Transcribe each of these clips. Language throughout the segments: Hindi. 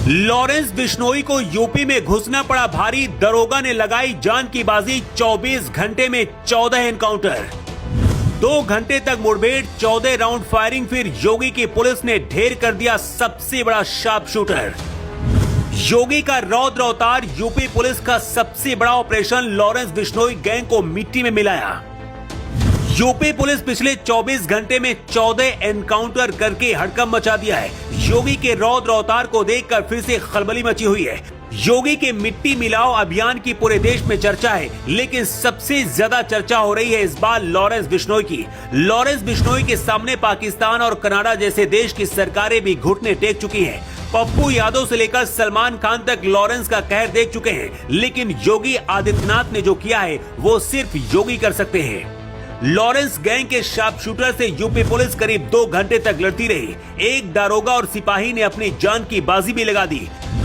लॉरेंस बिश्नोई को यूपी में घुसना पड़ा भारी, दरोगा ने लगाई जान की बाजी। 24 घंटे में 14 एनकाउंटर, 2 घंटे तक मुठभेड़, 14 राउंड फायरिंग, फिर योगी की पुलिस ने ढेर कर दिया सबसे बड़ा शार्प शूटर। योगी का रौद्र अवतार, यूपी पुलिस का सबसे बड़ा ऑपरेशन, लॉरेंस बिश्नोई गैंग को मिट्टी में मिलाया। यूपी पुलिस पिछले 24 घंटे में 14 एनकाउंटर करके हड़कंप मचा दिया है। योगी के रौद्र अवतार को देखकर फिर से खलबली मची हुई है। योगी के मिट्टी मिलाओ अभियान की पूरे देश में चर्चा है, लेकिन सबसे ज्यादा चर्चा हो रही है इस बार लॉरेंस बिश्नोई की। लॉरेंस बिश्नोई के सामने पाकिस्तान और कनाडा जैसे देश की सरकारें भी घुटने टेक चुकी हैं। पप्पू यादव से लेकर सलमान खान तक लॉरेंस का कहर देख चुके हैं, लेकिन योगी आदित्यनाथ ने जो किया है वो सिर्फ योगी कर सकते हैं। लॉरेंस गैंग के शार्प शूटर से यूपी पुलिस करीब 2 घंटे तक लड़ती रही। एक दारोगा और सिपाही ने अपनी जान की बाजी भी लगा दी।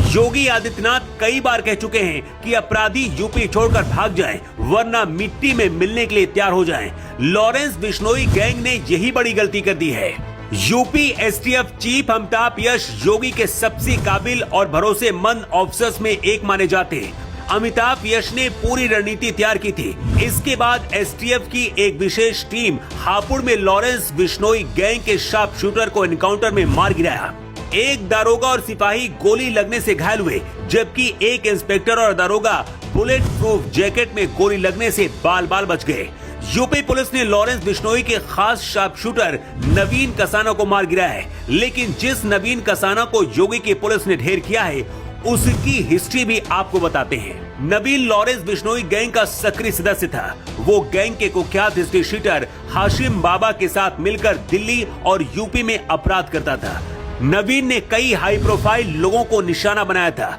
योगी आदित्यनाथ कई बार कह चुके हैं कि अपराधी यूपी छोड़कर भाग जाएं, वरना मिट्टी में मिलने के लिए तैयार हो जाएं। लॉरेंस बिश्नोई गैंग ने यही बड़ी गलती कर दी है। यूपी एसटीएफ चीफ अमिताभ यश योगी के सबसे काबिल और भरोसेमंद ऑफिसर्स में एक माने जाते हैं। अमिताभ यश ने पूरी रणनीति तैयार की थी। इसके बाद एसटीएफ की एक विशेष टीम हापुड़ में लॉरेंस बिश्नोई गैंग के शार्प शूटर को एनकाउंटर में मार गिराया। एक दारोगा और सिपाही गोली लगने से घायल हुए, जबकि एक इंस्पेक्टर और दारोगा बुलेट प्रूफ जैकेट में गोली लगने से बाल बाल बच गए। यूपी पुलिस ने लॉरेंस बिश्नोई के खास शार्प शूटर नवीन कसाना को मार गिराया है, लेकिन जिस नवीन कसाना को योगी की पुलिस ने ढेर किया है उसकी हिस्ट्री भी आपको बताते हैं। नवीन लॉरेंस बिश्नोई गैंग का सक्रिय सदस्य था। वो गैंग के कुख्यात हिस्ट्री शीटर हाशिम बाबा के साथ मिलकर दिल्ली और यूपी में अपराध करता था। नवीन ने कई हाई प्रोफाइल लोगों को निशाना बनाया था।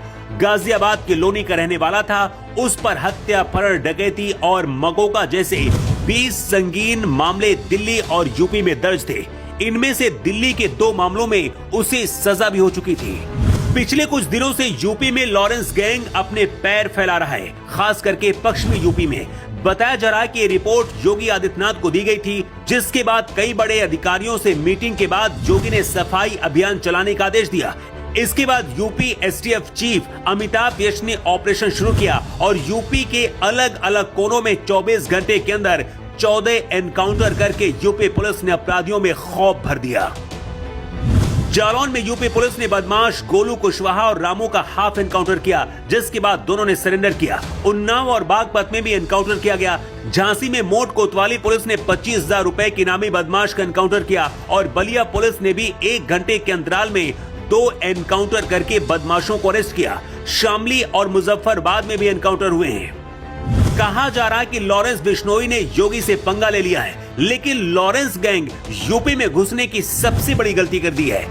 गाजियाबाद के लोनी का रहने वाला था। उस पर हत्या, अपहरण, डकैती और मगोगा जैसे 20 संगीन मामले दिल्ली और यूपी में दर्ज थे। इनमें से दिल्ली के 2 मामलों में उसे सजा भी हो चुकी थी। पिछले कुछ दिनों से यूपी में लॉरेंस गैंग अपने पैर फैला रहा है, खास करके पश्चिमी यूपी में। बताया जा रहा है कि ये रिपोर्ट योगी आदित्यनाथ को दी गई थी, जिसके बाद कई बड़े अधिकारियों से मीटिंग के बाद योगी ने सफाई अभियान चलाने का आदेश दिया। इसके बाद यूपी एसटीएफ चीफ अमिताभ यश ने ऑपरेशन शुरू किया और यूपी के अलग अलग कोनों में 24 घंटे के अंदर 14 एनकाउंटर करके यूपी पुलिस ने अपराधियों में खौफ भर दिया। जालौन में यूपी पुलिस ने बदमाश गोलू कुशवाहा और रामू का हाफ एनकाउंटर किया, जिसके बाद दोनों ने सरेंडर किया। उन्नाव और बागपत में भी एनकाउंटर किया गया। झांसी में मोट कोतवाली पुलिस ने 25,000 रुपए के इनामी बदमाश का एनकाउंटर किया और बलिया पुलिस ने भी 1 घंटे के अंतराल में 2 एनकाउंटर करके बदमाशों को अरेस्ट किया। शामली और मुजफ्फरबाद में भी एनकाउंटर हुए हैं। कहा जा रहा है कि लॉरेंस बिश्नोई ने योगी से पंगा ले लिया है, लेकिन लॉरेंस गैंग यूपी में घुसने की सबसे बड़ी गलती कर दी है।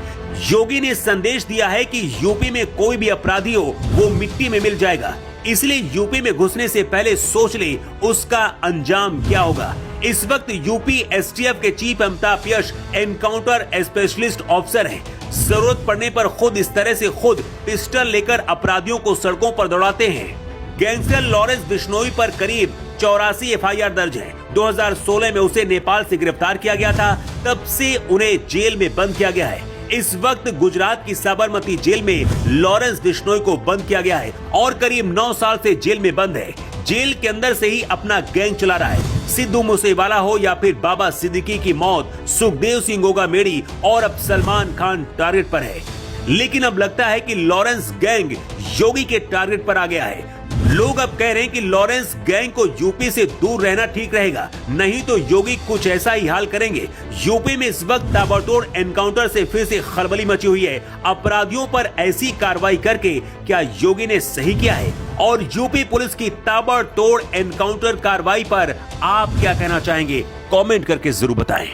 योगी ने संदेश दिया है कि यूपी में कोई भी अपराधी हो वो मिट्टी में मिल जाएगा, इसलिए यूपी में घुसने से पहले सोच ले उसका अंजाम क्या होगा। इस वक्त यूपी एसटीएफ के चीफ अमिताभ यश एनकाउंटर स्पेशलिस्ट ऑफिसर हैं। जरूरत पड़ने पर खुद इस तरह से खुद पिस्टल लेकर अपराधियों को सड़कों पर दौड़ाते हैं। गैंगस्टर लॉरेंस बिश्नोई पर करीब 84 एफआईआर दर्ज है। 2016 में उसे नेपाल से गिरफ्तार किया गया था, तब से उन्हें जेल में बंद किया गया है। इस वक्त गुजरात की साबरमती जेल में लॉरेंस बिश्नोई को बंद किया गया है और करीब 9 साल से जेल में बंद है। जेल के अंदर से ही अपना गैंग चला रहा है। सिद्धू मूसेवाला हो या फिर बाबा सिद्दीकी की मौत, सुखदेव सिंह गोगामेड़ी और अब सलमान खान टारगेट पर है। लेकिन अब लगता है कि लॉरेंस गैंग योगी के टारगेट पर आ गया है। लोग अब कह रहे हैं कि लॉरेंस गैंग को यूपी से दूर रहना ठीक रहेगा, नहीं तो योगी कुछ ऐसा ही हाल करेंगे। यूपी में इस वक्त ताबड़तोड़ एनकाउंटर से फिर से खलबली मची हुई है। अपराधियों पर ऐसी कार्रवाई करके क्या योगी ने सही किया है? और यूपी पुलिस की ताबड़तोड़ एनकाउंटर कार्रवाई पर आप क्या कहना चाहेंगे? कमेंट करके जरूर बताएं।